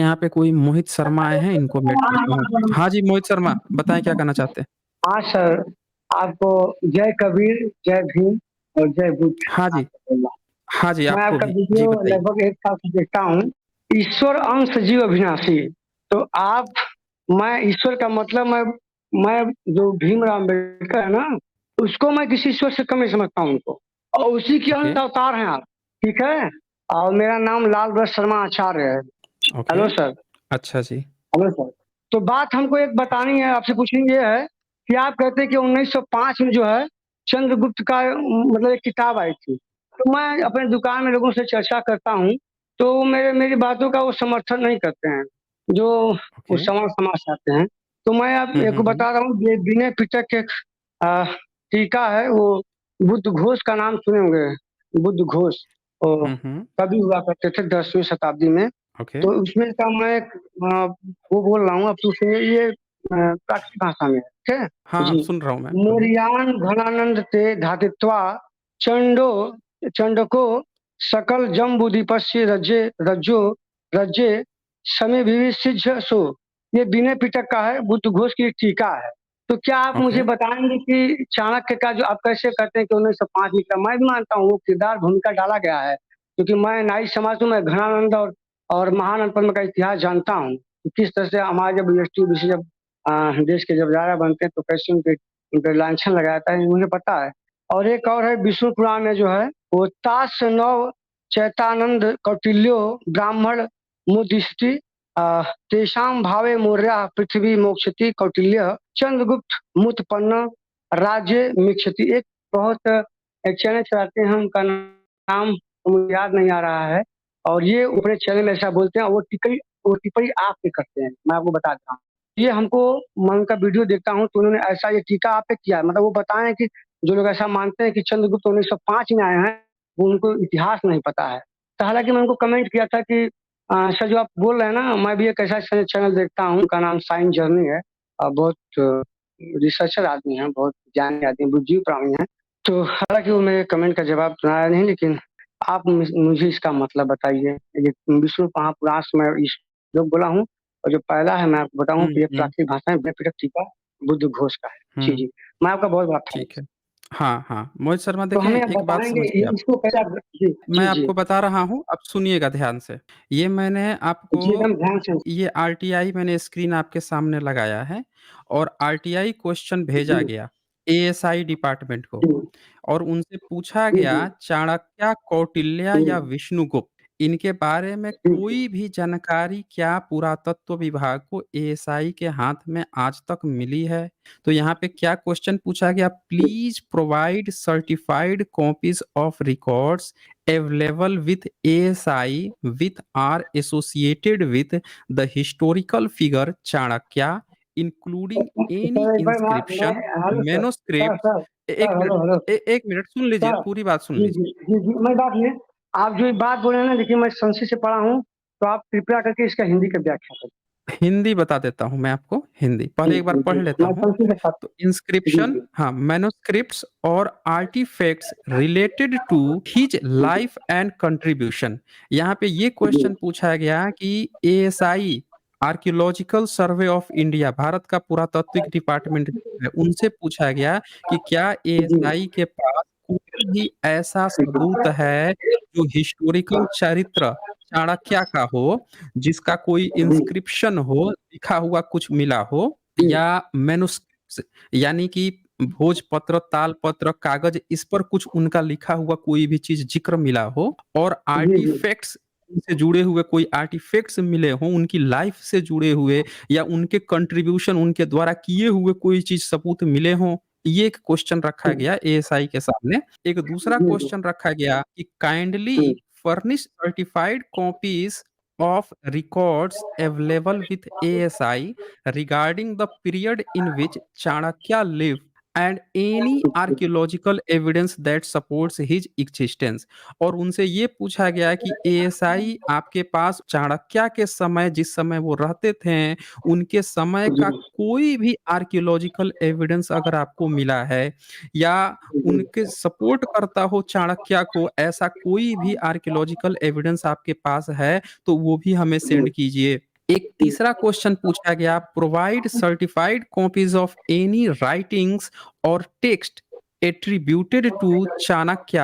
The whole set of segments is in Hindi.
यहाँ पे कोई मोहित शर्मा आए हैं, इनको वेट करता हूँ। हाँ जी, मोहित शर्मा, बताएँ क्या कहना चाहते हैं? हाँ सर, आपको जय कबीर, जय भीम और जय बुद्ध हाँ जी। आपको बोलना। हाँ जी, मैं आपको आपका भी। जी, वीडियो बताइए। लगभग 1 साल से देखता हूँ। ईश्वर अंश जीव अविनाशी। तो आप मैं ईश्वर का मतलब मैं जो भीमराव अम्बेडकर है ना, उसको मैं किसी ईश्वर से कम नहीं समझता हूँ उनको। और उसी के ओके, अंत अवतार हैं आप, ठीक है? और मेरा नाम लाल व्रत शर्मा आचार्य है। ओके। Hello sir. अच्छा जी। Hello sir. तो बात हमको एक बतानी है, आपसे पूछनी ये है कि आप कहते हैं कि 1905 में जो है चंद्रगुप्त का मतलब एक किताब आई थी। तो मैं अपने दुकान में लोगों से चर्चा करता हूँ, तो वो मेरी बातों का वो समर्थन नहीं करते हैं, जो ओके। उस समाज समाज से आते हैं। तो मैं आप हुँ, एक हुँ, हुँ। बता रहा हूँ, ये विनय पिटक के अ, टीका है वो। बुद्ध घोष का नाम सुने होंगे, बुद्ध घोष। वो हुँ, हुँ। कवि हुआ करते थे 10वीं शताब्दी में। ओके। तो उसमें का मैं वो बोल रहा हूँ, अब तो सुनिए ये प्राकृत भाषा में है, ठीक है? हाँ, जी। सुन रहा हूँ मैं, बोलिए। मोरियान घनानंद ते धातित्वा चंडो चंडको सकल जम्बूद्वीपस्य रज्जे रज्जो रज्जे समे विविसिज्य सो। ये विनय पिटक का है, बुद्ध घोष की एक टीका है। तो क्या आप ओके। मुझे बताएंगे कि चाणक्य का जो आप कैसे कहते हैं कि 1905 में, का मैं भी मानता हूँ वो किरदार भूमिका डाला गया है, क्योंकि मैं नाई समाज हूँ, मैं घनानंद और महान अनपढ़ का इतिहास जानता हूँ कि किस तरह से हमारे जब यूनिवर्सिटी जब देश के जब राजा बनते हैं तो कैसे उनके लांछन लगाया जाता है, मुझे पता है। और एक और है विष्णु पुराण में जो है वो तास नव चैतानंद कौटिल्यो ब्राह्मण मुदिष्टि तेषाम भावे मौर्या पृथ्वी मोक्षति कौटिल्य चंद्रगुप्त मुतपन्न राज्य मिक्षति। एक बहुत एक चैनल चलाते हैं, उनका नाम मुझे याद नहीं आ रहा है। और ये अपने चैनल में ऐसा बोलते हैं, वो टिप्पणी आप पे करते हैं, मैं आपको बताता हूँ। ये हमको, मैं उनका वीडियो देखता हूँ तो उन्होंने ऐसा ये टीका आप पे किया है, मतलब वो बताएं कि जो लोग ऐसा मानते हैं कि चंद्रगुप्त 1905 में आए हैं, वो उनको इतिहास नहीं पता है। तो हालांकि मैं उनको कमेंट किया था कि सर जो आप बोल रहे हैं ना, मैं भी एक ऐसा चैनल देखता हूँ, उनका नाम साइंस जर्नी है। बहुत रिसर्चर आदमी है, बहुत ज्ञानी आदमी, बुद्धिजीवी प्राणी है। तो हालांकि वो मेरे कमेंट का जवाब सुनाया नहीं, लेकिन आप मुझे इसका मतलब बताइए। ये विष्णु महापुराण में इस जो बोला हूँ, और जो पहला है मैं आपको बताऊँ हुँ, कि ये हुँ, प्राकृतिक भाषा में बेपीड़क टीका बुद्ध घोष का है। जी, हुँ। जी। मैं आपका बहुत-बहुत आभारी ठीक है। हाँ, हाँ। मोहित शर्मा तो देखिए, हमें आप एक बात बताएँगे समझिए आप। इसको कैसे आप जी, मैं जी, जी। आपको बता रहा हूँ, आप सुनिएगा ध्यान से। ये मैंने आपको जी, एकदम ध्यान से। ये आरटीआई मैंने स्क्रीन आपके सामने लगाया है और आरटीआई क्वेश्चन भेजा जी, गया एएसआई डिपार्टमेंट को जी, और उनसे पूछा जी, गया जी, चाणक्य, कौटिल्य जी, या विष्णुगुप्त इनके बारे में जी, जी। कोई भी जानकारी क्या पुरातत्व विभाग को एएसआई के हाथ में आज तक मिली है? तो यहाँ पे क्या क्वेश्चन पूछा गया, please provide certified copies of records available with ASI with are associated with the historical figure Chanakya including any sir एक बार मैं inscription, hello sir, manuscripts। Sir, hello, hello. 1 minute सुन लीजिए, सर, पूरी बात सुन जी, लीजिए। जी, जी, जी, मैं बात ये, आप जो ये बात बोल रहे हैं ना, देखिए मैं संस्कृत से पढ़ा हूँ, तो आप कृपया करके इसका हिंदी का व्याख्या करें। हिंदी बता देता हूँ मैं आपको, हिंदी। जी, पहले एक बार जी, पढ़ जी। लेता मैं हूँ। संस्कृत से तो जी, इंस्क्रिप्शन जी। हाँ, मैन्युस्क्रिप्ट्स और artifacts related to his life and contribution. यहाँ पे ये जी, क्वेश्चन पूछा गया कि ASI archaeological survey of India, Bharat का पुरातात्विक डिपार्टमेंट है, उनसे पूछा गया कि क्या जी, एएसआई के पास कोई भी ऐसा सबूत है जो हिस्टोरिकल चरित्र चाणक्य का हो, जिसका कोई जी, इंस्क्रिप्शन हो, लिखा हुआ कुछ मिला हो जी, या मैन्युस्क्रिप्ट्स यानी कि भोजपत्र, तालपत्र, कागज इस पर कुछ उनका लिखा हुआ कोई भी चीज़ ज़िक्र मिला हो और जी, जी, आर्टिफैक्ट्स उनसे जुड़े हुए कोई आर्टिफैक्ट्स मिले हों, उनकी लाइफ से जुड़े हुए या उनके कंट्रीब्यूशन उनके द्वारा किए हुए कोई चीज़ सबूत मिले हों। ये एक क्वेश्चन रखा गया एएसआई के सामने। एक दूसरा जी, जी, क्वेश्चन रखा गया कि kindly ji, furnish certified copies of records available with ASI regarding the period in which Chanakya lived and any archaeological evidence that supports his existence। और उनसे ये पूछा गया कि एएसआई आपके पास चाणक्य के समय, जिस समय वो रहते थे, उनके समय का कोई भी आर्कियोलॉजिकल एविडेंस अगर आपको मिला है या उनके सपोर्ट करता हो चाणक्य को, ऐसा कोई भी आर्कियोलॉजिकल एविडेंस आपके पास है तो वो भी हमें जी, सेंड कीजिए। एक तीसरा क्वेश्चन पूछा गया, provide certified copies of any writings और text attributed to Chanakya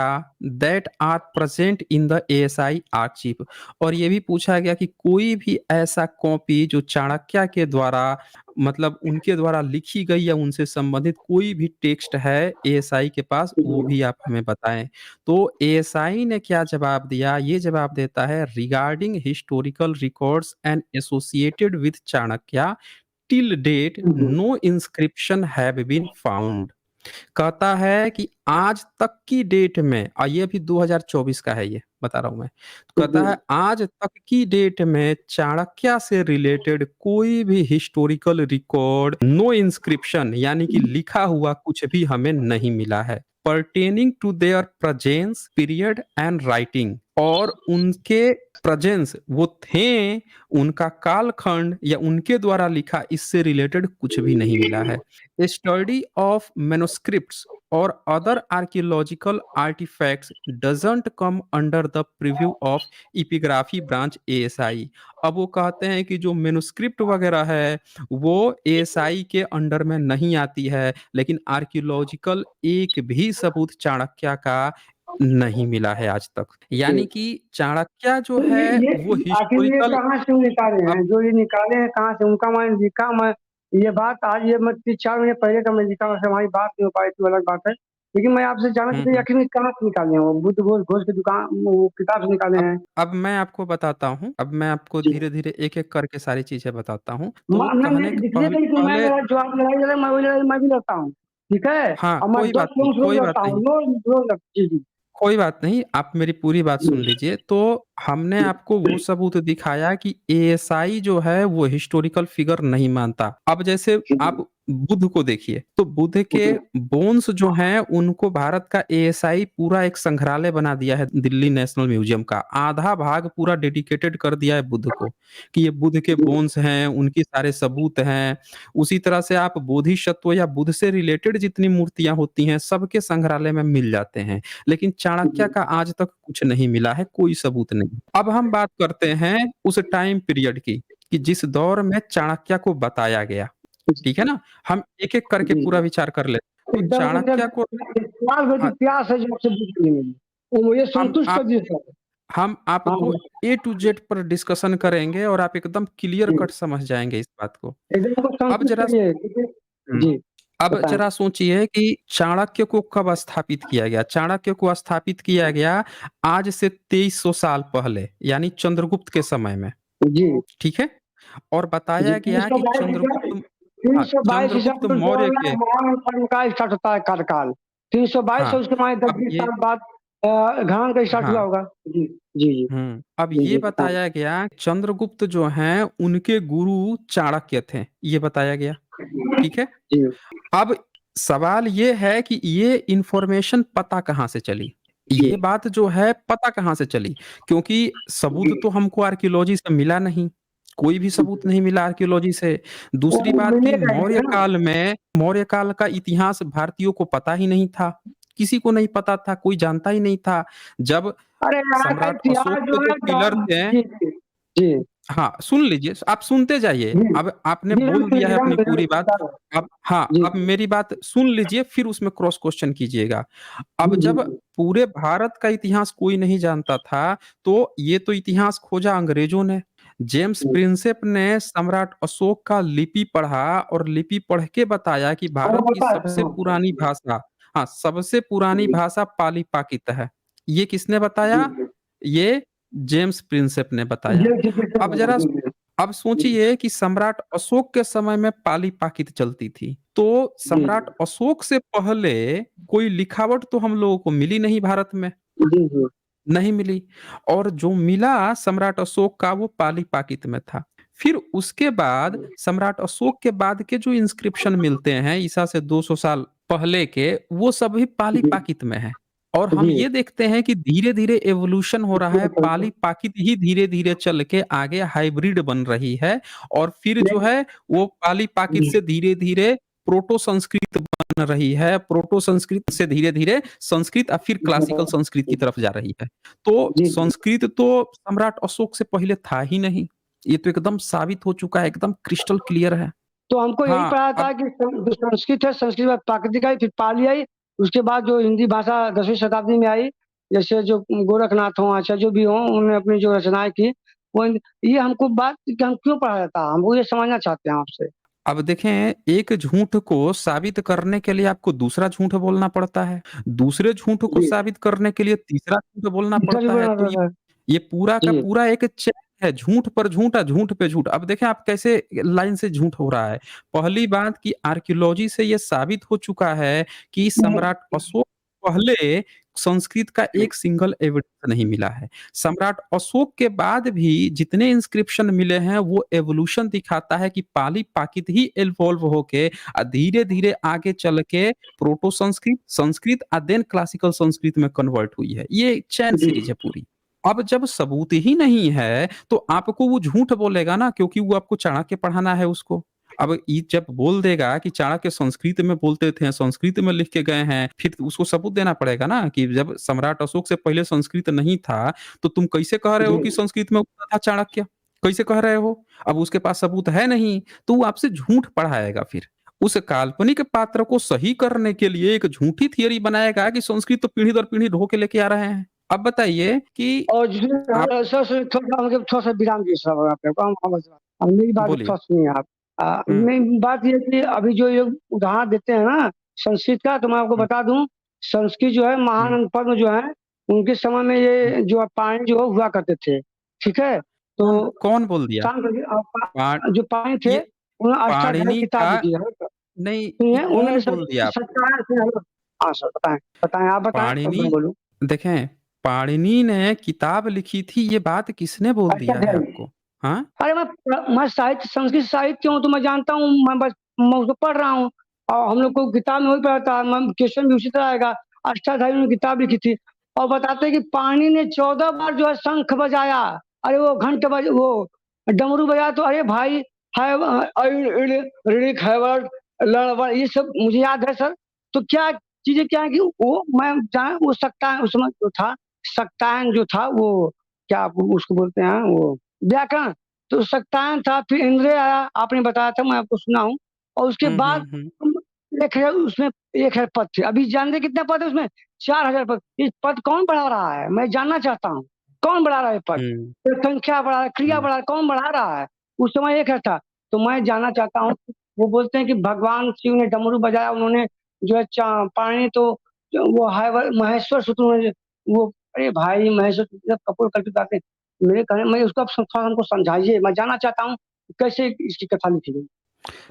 that are present in the ASI archive. और ये भी पूछा गया कि कोई भी ऐसा कॉपी जो चाणक्य के द्वारा मतलब उनके द्वारा लिखी गई या उनसे संबंधित कोई भी टेक्स्ट है एएसआई के पास, वो भी आप हमें बताएं। तो एएसआई ने क्या जवाब दिया? ये जवाब देता है, regarding historical records and associated with Chanakya till date no inscription have been found. कहता है कि आज तक की डेट में, और ये भी 2024 का है, ये बता रहा हूं मैं, तो कहता है आज तक की डेट में चाणक्य से रिलेटेड कोई भी हिस्टोरिकल रिकॉर्ड, नो इंस्क्रिप्शन यानी कि लिखा हुआ कुछ भी हमें नहीं मिला है pertaining to their presence period and writing. और उनके प्रेजेंस वो थे, उनका कालखंड या उनके द्वारा लिखा, इससे रिलेटेड कुछ भी नहीं मिला है। स्टडी ऑफ मैन्युस्क्रिप्ट्स और other archaeological artefacts doesn't come under the preview of epigraphy branch ASI. अब वो कहते हैं कि जो मैन्युस्क्रिप्ट वगैरह है वो एएसआई के अंडर में नहीं आती है, लेकिन आर्कियोलॉजिकल एक भी सबूत चाणक्य का नहीं मिला है आज तक। यानी कि चाणक्य जो तो है ये वो आखिर ये हिस्टोरिकल। कहाँ से निकाले हैं? अब जो ये निकाले हैं कहाँ से? उनका मैं लिखा मैं ये बात आज ये मैं 3-4 महीने पहले का मैं लिखा, वैसे हमारी बात नहीं हो पाई थी, अलग बात है। लेकिन मैं आपसे जानना चाहता हूँ हम्म। आखिर ये कहाँ से निकाले हैं? वो बुद्ध घोष घोष की दुकान वो किताब से निकाले अब हैं? अब मैं आपको बताता हूँ, अब मैं आपको जी। धीरे धीरे एक एक करके सारी चीजें बताता हूँ। तो नहीं कहने के दिखने पहले कहीं कि मैं पहले जो आप लड़ाई लड़े मैं वही लड़ाई मैं भी लड़ता हूँ, ठीक है? हाँ, और मैं कोई 10 बात नहीं, किलोमीटर रोज कोई बात लड़ता हूँ, नहीं, रोज रोज जी जी कोई बात नहीं, आप मेरी पूरी बात सुन लीजिए। तो हमने आपको वो सबूत दिखाया कि एएसआई जो है वो हिस्टोरिकल फिगर नहीं मानता। अब जैसे आप बुद्ध को देखिए, तो बुद्ध के बोन्स जो हैं उनको भारत का एएसआई पूरा एक संग्रहालय बना दिया है, दिल्ली नेशनल म्यूजियम का आधा भाग पूरा डेडिकेटेड कर दिया है बुद्ध को, कि ये बुद्ध के बोन्स हैं, उनके सारे सबूत हैं। उसी तरह से आप बोधिसत्व या बुद्ध से रिलेटेड जितनी मूर्तियां होती हैं सबके संग्रहालय में मिल जाते हैं। लेकिन चाणक्य का आज तक कुछ नहीं मिला है, कोई सबूत नहीं। अब हम बात करते हैं उस टाइम पीरियड की, कि जिस दौर में चाणक्य को बताया गया। ठीक है ना? हम एक-एक करके जी पूरा विचार कर लेते हैं। तो एकदम चाणक्य को प्यास हाँ, बड़ी प्यास है जो आपसे बुक नहीं मिली, वो मुझे हम संतुष्ट कर आप दिए सर। हम हाँ आपको ए टू जेड पर डिस्कशन करेंगे और आप एकदम क्लियर जी कट समझ जाएँगे इस बात को। एकदम को अब संतुष्ट जरा करिए, ठीक है? हुँ। जी अब बताएं। जरा सोचिए कि चाणक्य को कब स्थापित किया गया? चाणक्य को स्थापित किया गया आज से 2300 साल पहले, यानी चंद्रगुप्त के समय में, जी ठीक है? और जी बताया तीन गया सौ कि बाईस ईसा चंद्रगुप्त तीन हाँ, सौ बाईस ईसा चंद्रगुप्त पूर्व जो मौर्य है के महान पर्व का स्टार्ट होता है कार्यकाल। 322 हाँ, से उसके माने दस अब बीस ये साल बाद ग्रहण का स्टार्ट हुआ हाँ, होगा। जी जी जी अब जी ये जी बताएं। बताया गया चंद्रगुप्त जो हैं उनके गुरु चाणक्य थे, ये बताया गया, ठीक है? जी अब सवाल ये है कि ये इंफॉर्मेशन पता कहाँ से चली? जी ये बात जो है पता कहाँ से चली? क्योंकि सबूत तो हमको आर्कियोलॉजी से मिला नहीं, कोई भी सबूत नहीं मिला आर्कियोलॉजी से। वो दूसरी बात कि मिलेगा ही ना। मौर्य काल का इतिहास भारतीयों को पता ही नहीं था, किसी को नहीं पता था, कोई जानता ही नहीं था। जब अरे यहाँ का सम्राट अशोक इतिहास के जो जो है पिलर थे जी जी जी हाँ, सुन लीजिए, आप सुनते जाइए। जी अब आपने जी हम बोल सुन दिया है रहे अपनी हैं, पूरी बात, बता रहे हैं। अब हाँ, जी अब मेरी बात सुन लीजिए, फिर उसमें क्रॉस क्वेश्चन कीजिएगा। अब जी जब जी पूरे भारत का इतिहास कोई नहीं जानता था, तो ये तो इतिहास खोजा अंग्रेजों ने। जेम्स जी प्रिंसेप ने सम्राट अशोक का लिपि पढ़ा और लिपि पढ़ के बताया कि हमें भारत की पता है सबसे हाँ। पुरानी भाषा, हाँ, सबसे पुरानी जी भाषा पाली-पाकित है। ये किसने बताया? जी ये जेम्स प्रिंसेप ने बताया। जी जी जी अब जरा जी जी अब सोचिए कि सम्राट अशोक के समय में पाली-पाकित चलती थी, तो जी सम्राट अशोक से पहले कोई लिखावट तो हम लोगों को मिली नहीं भारत में, जी जी नहीं मिली। और जो मिला सम्राट अशोक का वो पाली-पाकित में था। फिर उसके बाद सम्राट अशोक के बाद के जो इंस्क्रिप्शन मिलते हैं ईसा से 200 साल पहले के, वो सभी पाली-पाकित में हैं। और हम जी ये देखते हैं कि धीरे-धीरे एवोल्यूशन हो रहा है, पाली-पाकित ही धीरे-धीरे चल के आगे हाइब्रिड बन रही है और फिर जो है वो पाली-पाकित से धीरे-धीरे प्रोटो संस्कृत बन रही है, प्रोटो संस्कृत से धीरे-धीरे संस्कृत और फिर क्लासिकल संस्कृत की तरफ जा रही है। तो जी जी संस्कृत तो सम्राट अशोक से पहले था ही नहीं। ये तो एकदम साबित हो चुका है, एकदम क्रिस्टल क्लियर है। तो हमको यही हाँ, पढ़ा था अब कि जो संस्कृत है, संस्कृत के बाद प्राकृतिक आई, फिर पाली आई, उसके बाद जो हिंदी भाषा 10वीं शताब्दी में आई, जैसे जो गोरखनाथ हों, आचार्य जो भी हों, उन्होंने अपनी जो रचनाएँ की, वो ये हमको बात कि हम क्यों पढ़ा जाता है, हम वो ये समझना चाहते हैं आपसे। अब देखें, एक झूठ को साबित करने के लिए आपको दूसरा झूठ बोलना पड़ता है, दूसरे झूठ को जी, साबित करने के लिए तीसरा झूठ बोलना सच पड़ता है, बोलना तो रहता है। ये पूरा का जी, पूरा एक चेन है, झूठ पर झूठ, झूठ पे झूठ। अब देखें आप कैसे लाइन से झूठ हो रहा है। पहली बात कि आर्कियोलॉजी से ये साबित हो चुका है कि सम्राट अशोक पहले संस्कृत का एक सिंगल एविडेंस नहीं मिला है। सम्राट अशोक के बाद भी जितने इंस्क्रिप्शन मिले हैं वो एवोल्यूशन दिखाता है कि पाली प्राकृत ही इवॉल्व होके धीरे-धीरे आगे चल के proto Sanskrit, Sanskrit then classical Sanskrit में कन्वर्ट हुई है। ये चैन जी, सीरीज है पूरी। अब जब सबूत ही नहीं है, तो आपको वो झूठ बोलेगा ना, क्योंकि वो आपको चाणक्य पढ़ाना है उसको। अब ये जब बोल देगा कि चाणक्य संस्कृत में बोलते थे, संस्कृत में लिख के गए हैं, फिर उसको सबूत देना पड़ेगा ना कि जब सम्राट अशोक से पहले संस्कृत नहीं था, तो तुम कैसे कह रहे जी। हो कि संस्कृत में बोलता था चाणक्य? कैसे कह रहे हो? अब उसके पास सबूत है नहीं, तो वो आपसे झूठ पढ़ाएगा फिर। उस काल्पनिक पात्र को सही करने के लिए एक झूठी थियरी बनाएगा कि संस्कृत तो पीढ़ी दर पीढ़ी ढो के लेके आ रहे हैं। अब बताइए कि और जिसमें आप सर थोड़ा मतलब थोड़ा-सा विराम दीजिए सर आप मेरी बात बोलिए। थोड़ा सुनिए आप। हुँ, मेन बात ये है कि अभी जो ये उदाहरण देते हैं ना संस्कृत का, तो मैं आपको हुँ, बता दूँ, संस्कृत जो है हुँ। महान पद्म जो है, उनके समय में हुँ। ये जो पानी जो है हुआ करते थे, ठीक है? कौन तो कौन बोल दिया? शांत रहिए पा जो पानी थे, ये उन्होंने अष्टाध्यायी पाणिनि किताब का लिखी है। नहीं, ये सुनिए उन्होंने कौन बोल दिया आपको? सत्याग्रह किया। हाँ सर बताएँ, बताएँ आप बताएँ तब पाणिनि मैं बोलूँ। देखें, पाणिनि ने किताब लिखी थी, ये बात किसने बोल दिया है अष्टाध्यायी। आपको? हाँ? अरे मैं साहित्य संस्कृत साहित्य हूँ तो मैं जानता हूँ, मैं बस मैं उसको पढ़ रहा हूँ और हम लोग को किताब में वही पढ़ा था, मैं क्वेश्चन भी उसी तरह आएगा। अष्टाध्यायी उन्होंने किताब लिखी थी और बताते हैं कि पानी ने 14 बार जो है शंख बजाया, अरे वो घंट बज वो डमरू बजाया, तो अरे भाई है ऋणिक हैवर्ड लड़बड़ ये सब मुझे याद है सर। तो क्या चीज़ें क्या है कि वो मैं जान वो सत्तायन उसमें जो था, सत्तायन जो था वो क्या आप उसको बोलते हैं वो व्याकरण, तो सत्तायन था, फिर इंद्रिय आया, आपने बताया था, मैं आपको सुना हूँ और उसके हुँ, हुँ, बाद हुँ। एक है उसमें 1000 पद थे। अभी जानते कितने पद है उसमें? 4000 पद। ये पद कौन बढ़ा रहा है? मैं जानना चाहता हूँ। कौन बढ़ा रहा है पद? हुँ, ये संख्या बढ़ा रहा है, क्रिया हुँ, बढ़ा रहा है, कौन बढ़ा रहा है? उस समय 1000 था। तो मैं जानना चाहता हूँ, वो बोलते हैं कि भगवान शिव ने डमरू बजाया, उन्होंने जो है पानी तो जो वो है महेश्वर सूत्र उन्होंने वो अरे भाई महेश्वर सूत्र जब कपूर कल्पित बातें मेरे कहने मैं उसको आप थोड़ा हमको समझाइए, मैं जानना चाहता हूँ कैसे इसकी कथा लिखी गई?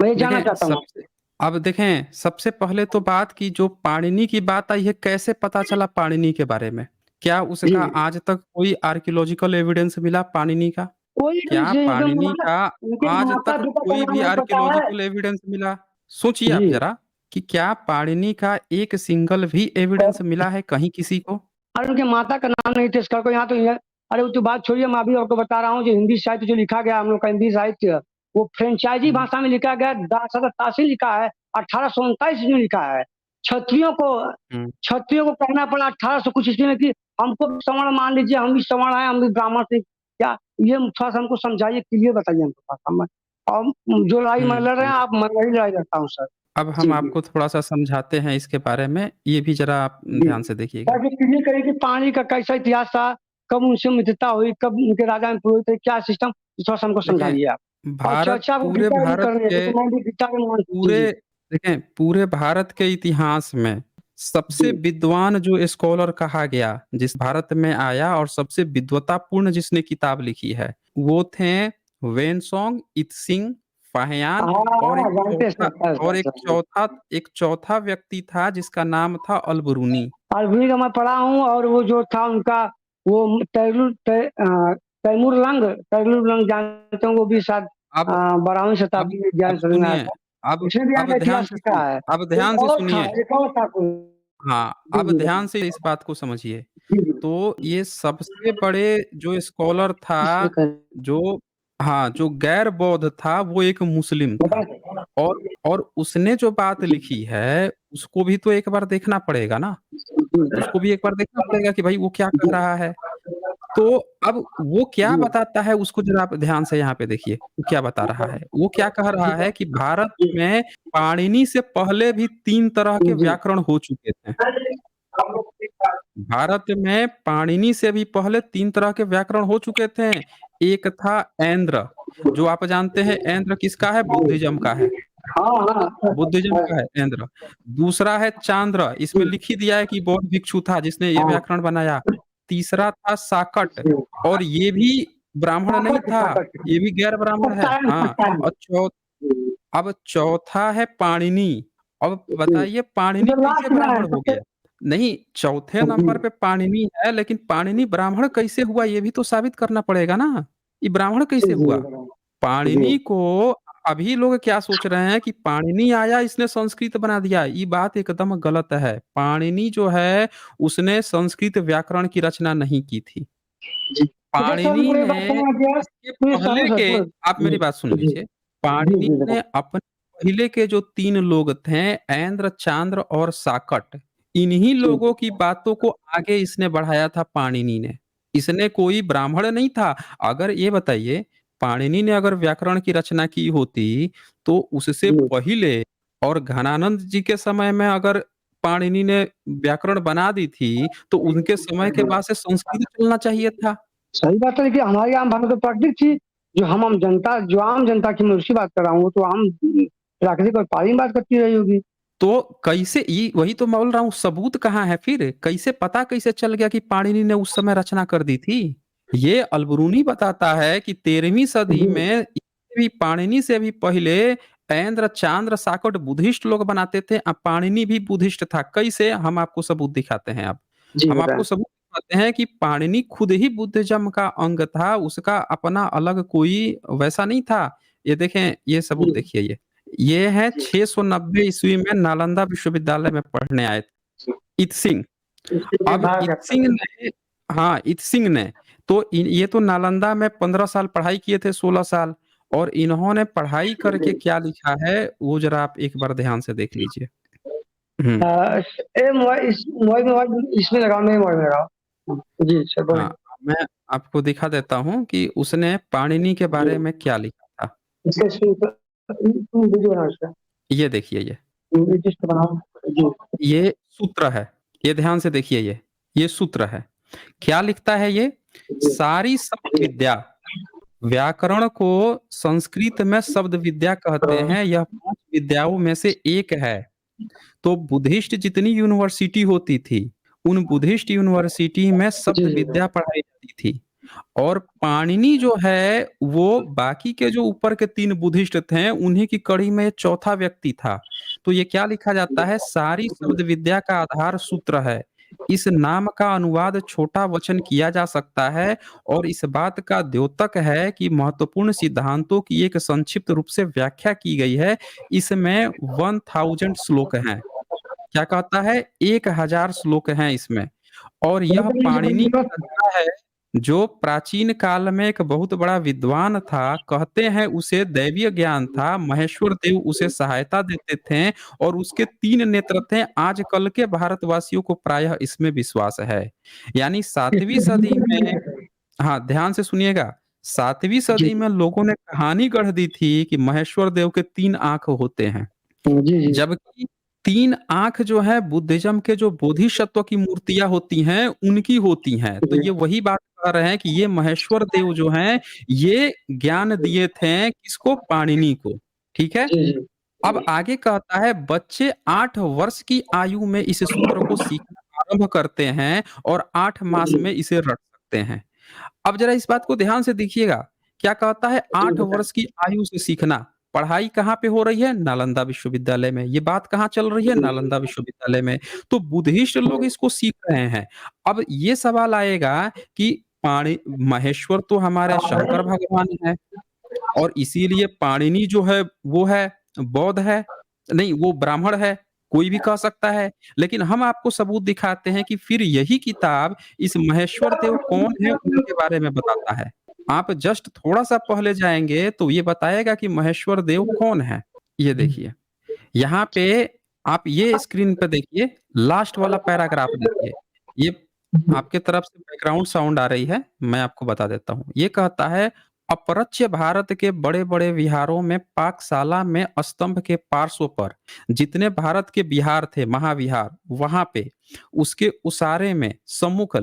मैं ये जानना देखें चाहता हूँ सबसे आपसे। अब देखें, सबसे पहले तो बात की जो पाणिनि की बात आई है, कैसे पता चला पाणिनि के बारे में? क्या जी, उसका आज तक कोई आर्कियोलॉजिकल एविडेंस मिला पाणिनि का? कोई नहीं क्या से एकदम पाणिनि मतलब का उनके आज तक माता-पिता का कोई नाम भी नहीं पता है। आर्कियोलॉजिकल एविडेंस मिला? सोचिए आप जी, ज़रा कि क्या पाणिनि का एक सिंगल भी एविडेंस और मिला है कहीं किसी को? अरे उनके माता का नाम नहीं थे इसका को यहाँ तो ये अरे वो तो बात छोड़िए, मैं अभी आपको बता रहा हूँ जो हिंदी साहित्य जो लिखा गया हम लोग का हिंदी साहित्य, वो फ्रेंचाइज़ी हुँ, भाषा में लिखा गया, दासरथ तासी लिखा है, 1839 में लिखा है। क्षत्रियों को हुँ। क्षत्रियों को कहना पड़ा 1800 कुछ ईस्वी में कि हमको भी सवर्ण मान लीजिए, हम भी सवर्ण हैं, हम भी ब्राह्मण से क्या ये थोड़ा-सा हमको समझाइए, क्लियर बताइए हमको थोड़ा-सा मैं और जो लड़ाई हुँ, मैं लड़ रहे हुँ। हैं आप मैं वही लड़ाई लड़ता हूँ सर। अब हम जी, जी। आपको थोड़ा-सा समझाते हैं इसके बारे में, ये भी ज़रा आप जी, ध्यान से देखिएगा। ताकि क्लियर करें कि पानी का कैसा इतिहास था, कब उनसे मित्रता हुई, कब उनके राजा में पुरोहित थे, क्या सिस्टम थोड़ा-सा हमको देखें, समझाइए आप। और भारत चर्चा को पूरे गीता भी भारत करनी है, के क्योंकि मैं भी गीता का मान जी, पूरे जी। देखें, पूरे भारत के इतिहास में सबसे जी, विद्वान जो स्कॉलर कहा गया, जिस भारत में आया और सबसे विद्वतापूर्ण जिसने किताब लिखी है, वो थे वेनसोंग, इत्सिंग, फाहियान और हाँ, जानते हैं सर, बस, और बस, बस। एक चौथा व्यक्ति था जिसका नाम था अल-बरूनी। अरबी का मैं पढ़ा हूँ और वो जो था उनका वो तैमूर लंग जानते हो, वो भी शायद अब 12वीं अब शताब्दी में ज्ञान अब शरण में आया सुनिए, था। उसने भी अब आगे ध्यान इतिहास से लिखा सुन है। अब ध्यान से सुनिए। एक और था कोई। हाँ, जी, अब जी, ध्यान बताइए। से इस बात को समझिए। जी, जी। तो ये सबसे बड़े जो स्कॉलर इसमें था, कर जो हाँ, जो गैर बौद्ध था, वो एक मुस्लिम बता था और उसने जो बात लिखी है, उसको भी तो एक बार देखना पड़ेगा ना, जी, उसको भी एक बार देखना पड़ेगा कि भाई वो क्या कह जी। रहा है। तो अब वो क्या जी, बताता है उसको ज़रा आप ध्यान से यहाँ पे देखिए, वो क्या बता रहा है? वो क्या कह रहा है कि भारत जी, में पाणिनि से पहले भी 3 तरह के जी। व्याकरण हो चुके थे। भारत में पाणिनि से भी पहले 3 तरह के व्याकरण हो चुके थे। एक था ऐंद्र, जो आप जानते हैं ऐंद्र किसका है? बुद्धिज़्म का है। हाँ, हाँ। बुद्धिज़्म का है ऐंद्र। दूसरा है चांद्र, इसमें जी, लिख ही दिया है कि बौद्ध भिक्षु था जिसने ये हाँ। व्याकरण बनाया। तीसरा था साकट जी। और ये भी ब्राह्मण नहीं ताकत था, ताकत ये भी गैर ब्राह्मण है। सत्तायन हाँ, सत्तायन। और जी, अब चौथा है पाणिनि। अब जी। बताइए पाणिनि जो कैसे लास्ट में है ब्राह्मण हो सबसे। गया? नहीं, चौथे जी, नंबर पे पाणिनि है, लेकिन पाणिनि ब्राह्मण कैसे हुआ ये भी तो साबित करना पड़ेगा ना। ये ब्राह्मण जी, कैसे जी, हुआ? जी, पाणिनि को अभी लोग क्या सोच रहे हैं कि पाणिनि आया इसने संस्कृत बना दिया, ये बात एकदम गलत है। पाणिनि जो है उसने संस्कृत व्याकरण की रचना नहीं की थी। जी। देखिए सर, पाणिनि मेरे एक ने बात समझ आ गया। इसके सुनिए पहले सर, के सुनिए। आप जी, मेरी बात सुन जी, लीजिए। जी, पाणिनि जी, ने बताओ। अपने पहले के जो 3 लोग थे ऐंद्र, चांद्र और साकट, इन्हीं जी, लोगों की बातों को आगे इसने बढ़ाया था पाणिनि ने। इसने कोई ब्राह्मण नहीं था। अगर ये बताइए पाणिनि ने अगर व्याकरण की रचना की होती, तो उससे जी। पहिले और घनानंद जी के समय में अगर पाणिनि ने व्याकरण बना दी थी, तो उनके समय के बाद से संस्कृत चलना चाहिए था। सही बात है कि हमारी आम भाषा तो प्राकृतिक थी। जो आम जनता की, मैं उसकी बात कर रहा हूँ, वो तो आम प्राकृतिक और पाली में बात करती रही होगी। तो कैसे ये वही तो मैं बोल रहा हूँ सबूत कहाँ है फिर? कैसे पता कैसे चल गया कि पाणिनि ने उस समय रचना कर दी थी? ये अलबरूनी बताता है कि 13वीं सदी जी, में इससे भी पाणिनि से भी पहले ऐंद्र, चांद्र, साकट बुद्धिस्ट लोग बनाते थे। पाणिनि भी बुद्धिस्ट था। कैसे? हम आपको सबूत दिखाते हैं अब। जी हम आपको बताएँ। सबूत दिखाते हैं कि पाणिनि खुद ही बुद्धिज़्म का अंग था। उसका अपना अलग कोई वैसा नहीं था। ये देखें, ये सबूत जी, देखिए ये। ये है जी, 690 ईस्वी में नालंदा विश्वविद्यालय में पढ़ने आए जी। थे, इत्सिंग। इसके लिए अब भाग जाता इत्सिंग है। ने हाँ, इत्सिंग ने तो ये तो नालंदा में 15 साल पढ़ाई किए थे, 16 साल और इन्होंने पढ़ाई करके जी। क्या लिखा है, वो ज़रा आप एक बार ध्यान से देख लीजिए। हुँ, अ, ए मोबाइल इसमें लगाओ, मेरे मोबाइल में लगाओ। जी, सर हाँ, बोलें। मैं आपको दिखा देता हूँ कि उसने पाणिनि के जी, बारे में क्या लिखा था। इसका तुम वीडियो बनाओ इसका। ये देखिए ये। लिस्ट बनाओ। जी, ये सूत्र है। ये ध्यान से देखिए ये सूत्र है। क्या लिखता है ये? जी, सारी शब्द जी। विद्या व्याकरण को संस्कृत में शब्द विद्या कहते हैं। यह 5 विद्याओं में से एक है। तो बुद्धिस्ट जितनी यूनिवर्सिटी होती थी, उन बुद्धिस्ट यूनिवर्सिटी में शब्द जी, जी। विद्या पढ़ाई जाती थी। और पाणिनि जो है, वो बाकी के जो ऊपर के 3 बुद्धिस्ट थे, उन्हीं की कड़ी में चौथा व्यक्ति था। तो ये क्या लिखा जाता है? सारी शब्द विद्या का आधार सूत्र है। इस नाम का अनुवाद छोटा वचन किया जा सकता है और इस बात का द्योतक है कि महत्वपूर्ण सिद्धांतों की एक संक्षिप्त रूप से व्याख्या की गई है। इसमें 1000 श्लोक हैं। क्या कहता है? 1000 श्लोक हैं इसमें। और यह पाणिनि की रचना है, जो प्राचीन काल में एक बहुत बड़ा विद्वान था। कहते हैं उसे दैवीय ज्ञान था, महेश्वर देव उसे सहायता देते थे और उसके 3 नेत्र थे। आजकल के भारतवासियों को प्रायः इसमें विश्वास है। यानी 7वीं सदी में हाँ, ध्यान से सुनिएगा। 7वीं जी, सदी में लोगों ने कहानी गढ़ दी थी कि महेश्वर देव के 3 आँख होते हैं। जी, जी। जबकि 3 आँख जो है बुद्धिज़्म के जो बोधिसत्व की मूर्तियाँ होती हैं, उनकी होती हैं। तो जी, ये वही बात कह रहे हैं कि ये महेश्वर देव जो हैं, ये ज्ञान दिए थे किसको? पाणिनि को। ठीक है? जी, जी। अब आगे कहता है बच्चे 8 वर्ष की आयु में इस सूत्र को सीखना आरंभ करते हैं और 8 मास जी, में इसे रट सकते हैं। अब ज़रा इस बात को ध्यान से देखिएगा, क्या कहता है जी 8 बताएँ। वर्ष की आयु से सीखना, पढ़ाई कहाँ पे हो रही है? नालंदा विश्वविद्यालय में। ये बात कहाँ चल रही है? जी, नालंदा विश्वविद्यालय में। तो बुद्धिस्ट लोग इसको सीख रहे हैं। अब ये सवाल आएगा कि महेश्वर तो हमारे शंकर भगवान हैं और इसीलिए पाणिनि जो है वो है बौद्ध है, नहीं वो ब्राह्मण है, कोई भी कह सकता है। लेकिन हम आपको सबूत दिखाते हैं कि फिर यही किताब इस महेश्वर देव कौन है उनके बारे में बताता है। आप जस्ट थोड़ा-सा पहले जाएँगे तो ये बताएगा कि महेश्वर देव कौन है। ये देखिए, यहाँ पे आप ये स्क्रीन पे देखिए, लास्ट वाला पैराग्राफ देखिए। ये आपके तरफ से बैकग्राउंड साउंड आ रही है, मैं आपको बता देता हूँ। ये कहता है, अपरच्य भारत के बड़े-बड़े विहारों में पाकशाला में स्तंभ के पार्श्व पर जितने भारत के विहार थे, महाविहार, वहाँ पे उसके उसारे में सम्मुख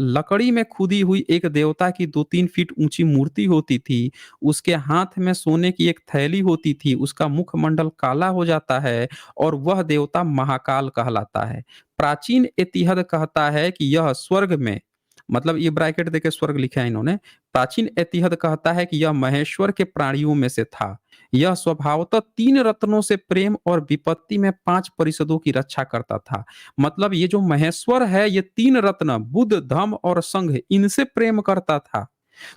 लकड़ी में खुदी हुई एक देवता की 2-3 फीट ऊँची मूर्ति होती थी। उसके हाथ में सोने की एक थैली होती थी, उसका मुखमंडल काला हो जाता है और वह देवता महाकाल कहलाता है। प्राचीन इतिहद कहता है कि यह स्वर्ग में, मतलब ये ब्रैकेट देके स्वर्ग लिखा है इन्होंने। प्राचीन इतिहद कहता है कि यह महेश्वर के प्राणियों में से था। यह स्वभावतः 3 रत्नों से प्रेम और विपत्ति में 5 परिषदों की रक्षा करता था। मतलब ये जो महेश्वर है, ये 3 रत्न बुद्ध, धम्म और संघ, इनसे प्रेम करता था।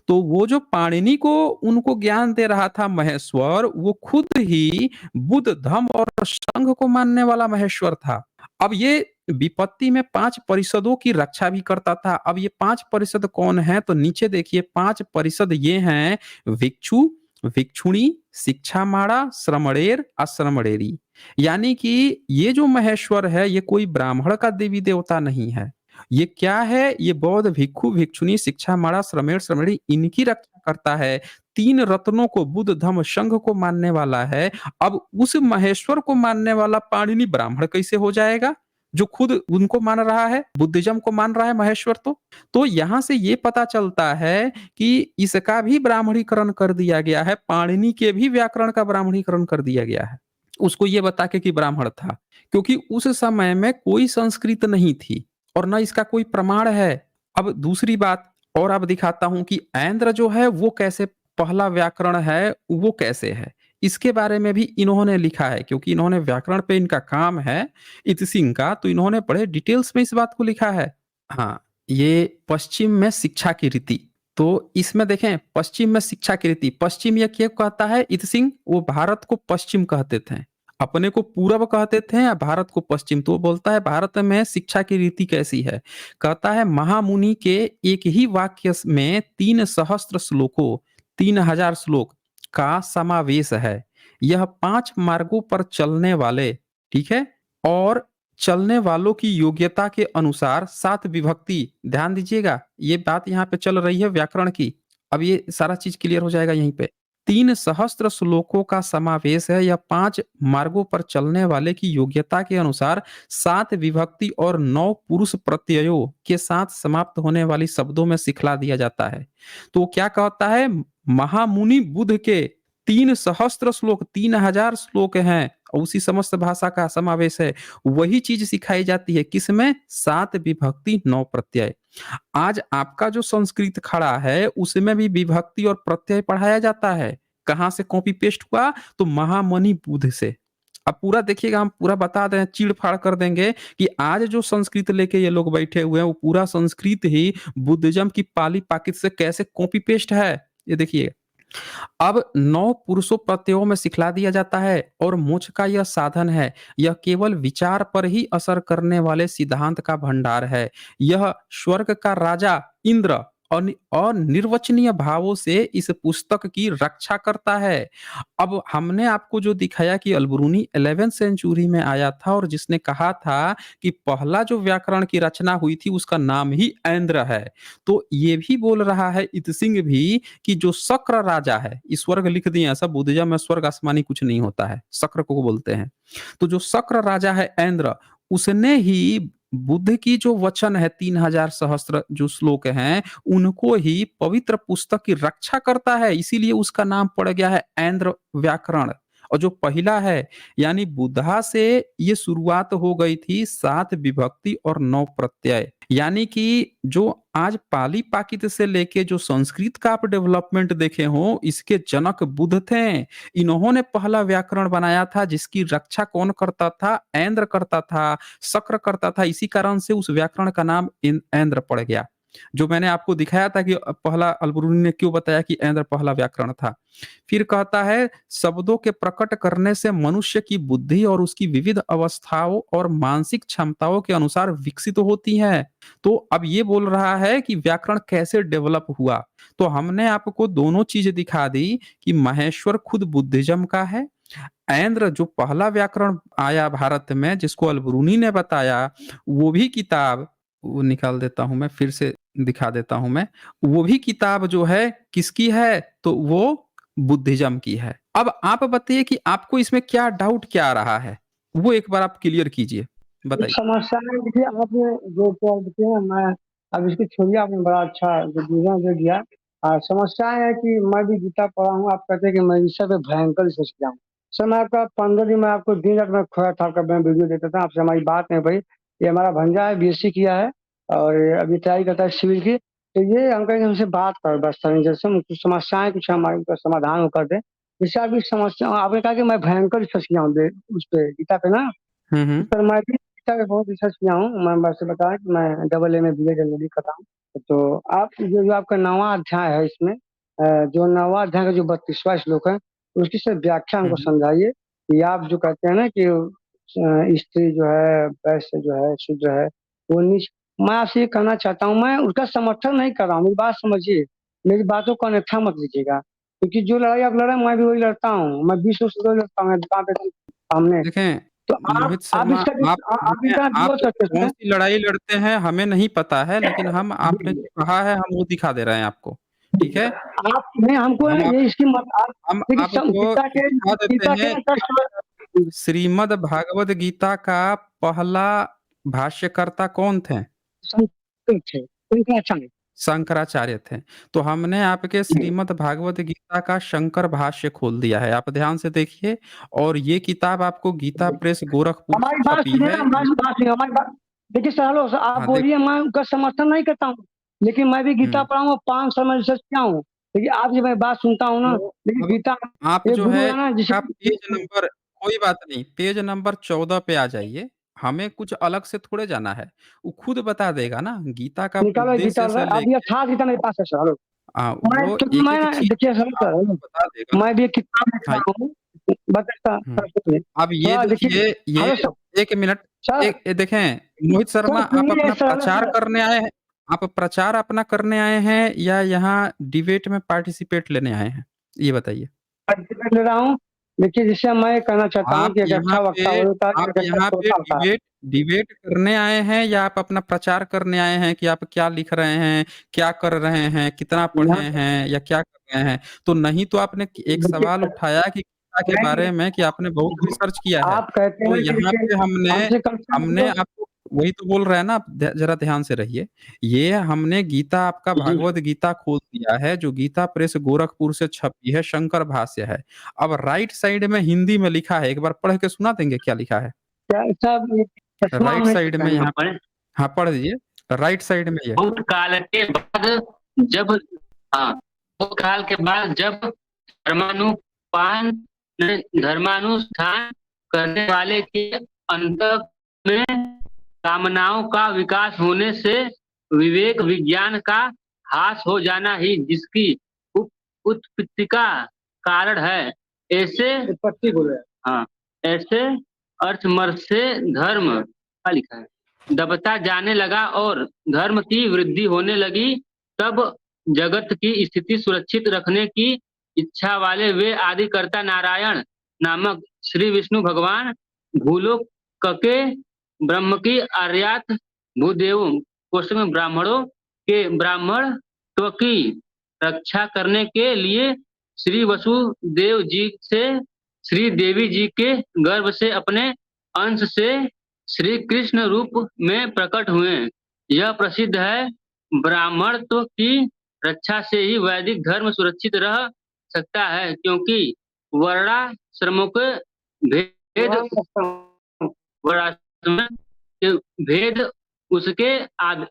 तो वो जो पाणिनि को उनको ज्ञान दे रहा था महेश्वर, वो खुद ही बुद्ध, धम्म और संघ को मानने वाला महेश्वर था। अब ये विपत्ति में 5 परिषदों की रक्षा भी करता था। अब ये 5 परिषद कौन है? तो नीचे देखिए 5 परिषद ये हैं: भिक्षु, भिक्षुणी, शिक्षामाणा, श्रमणेर, अश्रमणेरी। यानी कि ये जो महेश्वर है, ये कोई ब्राह्मण का देवी देवता नहीं है। ये क्या है? ये बौद्ध भिक्षु, भिक्षुणी, शिक्षामाणा, श्रमेण, श्रमणी, इनकी रक्षा करता है। 3 रत्नों को, बुद्ध, धम्म, संघ को मानने वाला है। अब उस महेश्वर को मानने वाला पाणिनि ब्राह्मण कैसे हो जाएगा? जो खुद उनको मान रहा है, बुद्धिज्म को मान रहा है महेश्वर तो। तो यहाँ से ये पता चलता है कि इसका भी ब्राह्मणीकरण कर दिया गया है, पाणिनि के भी व्याकरण का ब्राह्मणीकरण कर दिया गया है। उसको ये बता के कि ब्राह्मण था, क्योंकि उस समय में कोई संस्कृत नहीं थी और ना इसका कोई प्रमाण है। अब दूसरी बात और अब दिखाता हूं कि ऐन्द्र जो है वो कैसे पहला व्याकरण है, वो कैसे है। इसके बारे में भी इन्होंने लिखा है, क्योंकि इन्होंने व्याकरण पे इनका काम है इत्सिंग का, तो इन्होंने बड़े डिटेल्स में इस बात को लिखा है। हाँ, ये पश्चिम में शिक्षा की रीति। तो इसमें देखें, पश्चिम में शिक्षा की रीति, पश्चिम ये क्या कहता है इत्सिंग, वो भारत को पश्चिम कहते थे। अपने को पूरब कहते थे या भारत को पश्चिम। तो वो बोलता है भारत में शिक्षा की रीति कैसी है। कहता है महामुनि के एक ही वाक्य में 3 सहस्त्र श्लोकों, 3000 श्लोक का समावेश है। यह 5 मार्गों पर चलने वाले, ठीक है, और चलने वालों की योग्यता के अनुसार 7 विभक्ति, ध्यान दीजिएगा ये बात यहाँ पे चल रही है व्याकरण की। अब ये सारा चीज क्लियर हो जाएगा यहीं पे। 3 सहस्त्र श्लोकों का समावेश है। यह 5 मार्गों पर चलने वाले की योग्यता के अनुसार 7 विभक्ति और 9 पुरुष प्रत्ययों के साथ समाप्त होने वाली शब्दों में सिखला दिया जाता है। तो वो क्या कहता है, महामुनि बुद्ध के 3 सहस्त्र श्लोक, 3000 श्लोक हैं और उसी समस्त भाषा का समावेश है। वही चीज सिखाई जाती है किसमें? 7 विभक्ति 9 प्रत्यय। आज आपका जो संस्कृत खड़ा है उसमें भी विभक्ति और प्रत्यय पढ़ाया जाता है। कहाँ से कॉपी पेस्ट हुआ? तो महामनि बुद्ध से। अब पूरा देखिएगा, हम पूरा बता दें, चीड़ फाड़ कर देंगे कि आज जो संस्कृत लेके ये लोग बैठे हुए हैं वो पूरा संस्कृत ही बुद्धिज्म की पाली पाकित से कैसे कॉपी पेस्ट है, ये देखिए। अब 9 पुरुषों प्रत्ययों में सिखला दिया जाता है और मोक्ष का यह साधन है। यह केवल विचार पर ही असर करने वाले सिद्धांत का भंडार है। यह स्वर्ग का राजा इंद्र अनिर्वचनीय भावों से इस पुस्तक की रक्षा करता है। अब हमने आपको जो दिखाया कि अलबरूनी 11th सेंचुरी में आया था और जिसने कहा था कि पहला जो व्याकरण की रचना हुई थी उसका नाम ही ऐन्द्र है। तो ये भी बोल रहा है इत्सिंग भी कि जो शक्र राजा है, ये स्वर्ग लिख दिए ऐसा, बुद्धिज्म में स्वर्ग आसमानी कुछ नहीं होता है, शक्र को बोलते हैं। तो जो शक्र राजा है ऐन्द्र, उसने ही बुद्ध की जो वचन है 3000 सहस्त्र जो श्लोक हैं, उनको ही पवित्र पुस्तक की रक्षा करता है। इसीलिए उसका नाम पड़ गया है ऐन्द्र व्याकरण। और जो पहला है, यानी बुद्धा से ये शुरुआत हो गई थी 7 विभक्ति और 9 प्रत्यय। यानी कि जो आज पाली पाकित से लेके जो संस्कृत का आप डेवलपमेंट देखे हो, इसके जनक बुद्ध थे। इन्होंने पहला व्याकरण बनाया था जिसकी रक्षा कौन करता था? ऐन्द्र करता था, शक्र करता था। इसी कारण से उस व्याकरण का नाम ऐन्द्र पड़ गया। जो मैंने आपको दिखाया था कि पहला अलबरूनी ने क्यों बताया कि ऐन्द्र पहला व्याकरण था। फिर कहता है शब्दों के प्रकट करने से मनुष्य की बुद्धि और उसकी विविध अवस्थाओं और मानसिक क्षमताओं के अनुसार विकसित होती है। तो अब ये बोल रहा है कि व्याकरण कैसे डेवलप हुआ। तो हमने आपको दोनों चीज दिखा दी कि महेश्वर खुद बुद्धिज्म का है। ऐन्द्र जो पहला व्याकरण आया भारत में जिसको अलबरूनी ने बताया, वो भी किताब वो निकाल देता हूँ मैं, फिर से दिखा देता हूँ मैं। वो भी किताब जो है किसकी है? तो वो बुद्धिज़्म की है। अब आप बताइए कि आपको इसमें क्या डाउट क्या आ रहा है? वो एक बार आप क्लियर कीजिए, एक बताइए। समस्या है, देखिए आपने जो क्या देखिए ना, मैं अब इसकी छोड़िए, आपने बड़ा अच्छा जो विवरण दे दिया। समस्या है कि मैं भी गीता पढ़ा हूँ, आप कहते हैं कि मैं ईश्वर पे भयंकर विश्वास किया हूँ। सर मैं आपका 15 दिन में आपको दिन रात में खोया था, आपका मैं वीडियो देता था, आपसे हमारी बात नहीं भाई। ये हमारा भंजा है, बीएससी किया है और ये अभी तैयारी करता है सिविल की। तो ये हम कहेंगे हमसे बात कर बस मैनेजर से, कुछ समस्याएं कुछ हमारे का समाधान वो कर दे। जैसे आपकी समस्या, आपने कहा कि मैं भयंकर विश्वास किया हूँ उस पे गीता पे ना। हुँ, हुँ। सर मैं भी शिक्षा में बहुत रिसर्च किया हूँ। मैं वैसे बताया कि मैं डबल ए में बीएड एलएलबी कर रहा हूँ। तो आप जो जो आपका 9वां अध्याय है इसमें, जो 9वां अध्याय का जो 32वां श्लोक है, उसकी सिर्फ व्याख्या हुँ, हमको हुँ। समझाइए कि आप जो कहते हैं ना कि स्त्री जो है, वैश्य जो है, शूद्र है, वो नीच। मैं आपसे ये कहना चाहता हूँ, मैं उसका समर्थन नहीं कर रहा हूँ, मेरी बात समझिए। मेरी बातों को अन्यथा मत लीजिएगा, क्योंकि जो लड़ाई आप लड़ रहे हैं मैं भी वही लड़ता हूँ। मैं 20 वर्ष से वही लड़ता हूँ, मैं दुकान पे सामने। देखें, तो मोहित आप शर्मा, इसका आप आप देखें इसका आप विरोध करते हैं। कौन-सी लड़ाई लड़ते हैं हमें नहीं पता है, लेकिन हम आपने जो कहा है हम वो दिखा दे रहे हैं आपको, ठीक है? आप नहीं, हमको हम आप ये इसकी मत आप हम देखिए आपको दिखा देते गीता के हैं ना कि कष्ट। श्रीमद् भागवत गीता का पहला भाष्यकर्ता कौन थे? संस्कृत थे, उनका अच्छा नहीं। शंकराचार्य थे। तो हमने आपके श्रीमद् भागवत गीता का शंकर भाष्य खोल दिया है, आप ध्यान से देखिए। और ये किताब आपको गीता प्रेस गोरखपुर से हमारी बात छपी सुनिए है। ना, हमारी बात सुनिए, हमारी बात देखिए सर। हेलो सर, आप हाँ, बोलिए, देखिए। मैं उनका समर्थन नहीं करता हूँ, लेकिन मैं भी गीता हुँ। पढ़ा हूँ, 5 साल में रिसर्च किया हूँ। लेकिन आप जब मैं बात सुनता हूँ ना, तो देखिए अब गीता आप एक जो गुरु है है ना जिसे इसका पेज नंबर, कोई बात नहीं, पेज नंबर 14 पे आ जाइए। हमें कुछ अलग से थोड़े जाना है। वो खुद बता देगा ना गीता का निकालो गीता, उद्देश्य से अब ये लेके। था गीता मेरे पास है सर। हेलो, मैं वो क्योंकि एक-एक मैं चीज़ देखिए सर, आपको बता देगा। मैं भी एक किताब लिख हाँ, रहा हूँ। बताता हुँ। सर सुनिए, अब ये थोड़ा देखिए। देखिए, ये हेलो सर, 1 मिनट, सर, एक ये देखें, मोहित शर्मा, सर आप सुनिए अपना सर, हेलो प्रचार सर। करने आए हैं? आप प्रचार अपना करने आए हैं या यहाँ डिबेट में पार्टिसिपेट लेने आए हैं? ये बताइए। सर्टिफिकेट ले रहा हूँ। देखिए, जिससे मैं ये कहना चाहता हूँ आप कि एक यहाँ अच्छा वक्ता पे होता है, आप एक अच्छा यहाँ पे श्रोता होता है। डिबेट डिबेट करने आए हैं या आप अपना प्रचार करने आए हैं कि आप क्या लिख रहे हैं, क्या कर रहे हैं, कितना पढ़े यहाँ हैं या क्या कर रहे हैं? तो नहीं तो आपने एक देखिए, सवाल उठाया कि गीता के नहीं, बारे में कि आपने बहुत रिसर्च किया है। आप कहते तो हैं कि यहाँ देखिए पे हमने हमसे कम से कम हमने तो आपको वही तो बोल रहे हैं ना, आप ज़रा ध्यान से रहिए। ये हमने गीता, आपका जी, भगवद गीता खोल दिया है, जो गीता प्रेस गोरखपुर से छपी है, शंकर भाष्य है। अब राइट साइड में हिंदी में लिखा है, एक बार पढ़ के सुना देंगे क्या लिखा है? क्या साहब, ये चश्मा हम राइट नहीं साइड सकते में हैं। यहाँ पे, हाँ, पढ़ दीजिए। राइट साइड में ये, बहुत काल के बाद जब हाँ, बहुत काल के बाद जब धर्मानुपान धर्मानुष्ठान करने वाले के अंत में कामनाओं का विकास होने से विवेक विज्ञान का ह्रास हो जाना ही जिसकी उत्पत्ति का कारण है। ऐसे उत्पत्ति बोले। हाँ, ऐसे अर्थमर्थ से धर्म क्या लिखा है दबता जाने लगा और धर्म की वृद्धि होने लगी। तब जगत की स्थिति सुरक्षित रखने की इच्छा वाले वे आदिकर्ता नारायण नामक श्री विष्णु भगवान भूलोक के ब्रह्म की आर्यात भूदेव कोष्ठ में ब्राह्मणों के ब्राह्मणत्व की रक्षा करने के लिए श्री वसुदेव जी से श्री देवी जी के गर्भ से अपने अंश से श्री कृष्ण रूप में प्रकट हुए। यह प्रसिद्ध है, ब्राह्मणत्व की रक्षा से ही वैदिक धर्म सुरक्षित रह सकता है, क्योंकि वर्णाश्रमों के भेद वर्णाश्रम के भेद उसके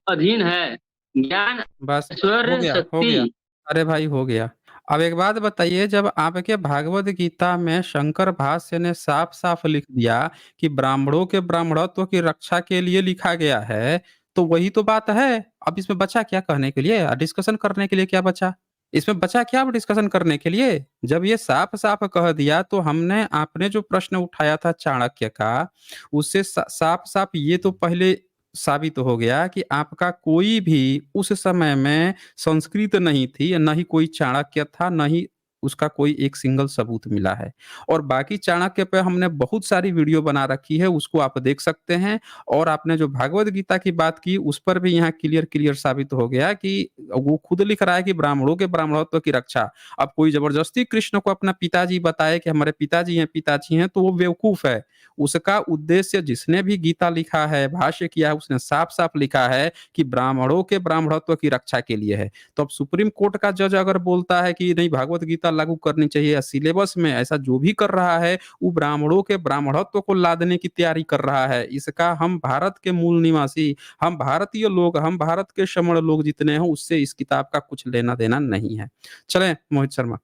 अधीन है। ज्ञान बस हो ऐश्वर्य गया, हो शक्ति गया। अरे भाई हो गया। अब एक बात बताइए, जब आपके भागवत गीता में शंकर भाष्य ने साफ-साफ लिख दिया कि ब्राह्मणों के ब्राह्मणत्व की रक्षा के लिए लिखा गया है, तो वही तो बात है। अब इसमें बचा क्या कहने के लिए? डिस्कशन करने के लिए क्या बचा? इसमें बचा क्या अब डिस्कशन करने के लिए? जब ये साफ-साफ कह दिया तो हमने आपने जो प्रश्न उठाया था चाणक्य का, उससे साफ-साफ ये तो पहले साबित हो गया कि आपका कोई भी उस समय में संस्कृत नहीं थी, ना ही कोई चाणक्य था, ना ही उसका कोई एक सिंगल सबूत मिला है। और बाकी चाणक्य पे हमने बहुत सारी वीडियो बना रखी है, उसको आप देख सकते हैं। और आपने जो भागवत गीता की बात की, उस पर भी यहाँ क्लियर साबित हो गया कि वो खुद लिख रहा है कि ब्राह्मणों के ब्राह्मणत्व की रक्षा। अब कोई ज़बरदस्ती कृष्ण को अपना पिताजी बताए कि हमारे पिताजी हैं, तो वो बेवकूफ़ है। उसका उद्देश्य, जिसने भी गीता लिखा है, भाष्य किया है, उसने साफ-साफ लिखा है कि ब्राह्मणों के ब्राह्मणत्व की रक्षा के लिए है। तो अब सुप्रीम कोर्ट का जज अगर बोलता है कि नहीं, भागवत गीता लागू करनी चाहिए या सिलेबस में ऐसा जो भी कर रहा है, वो ब्राह्मणों के ब्राह्मणत्व को लादने की तैयारी कर रहा है। इसका हम भारत के मूल निवासी, हम भारतीय लोग, हम भारत के श्रमण लोग जितने हैं, उससे इस किताब का कुछ लेना-देना नहीं है। चलें मोहित शर्मा।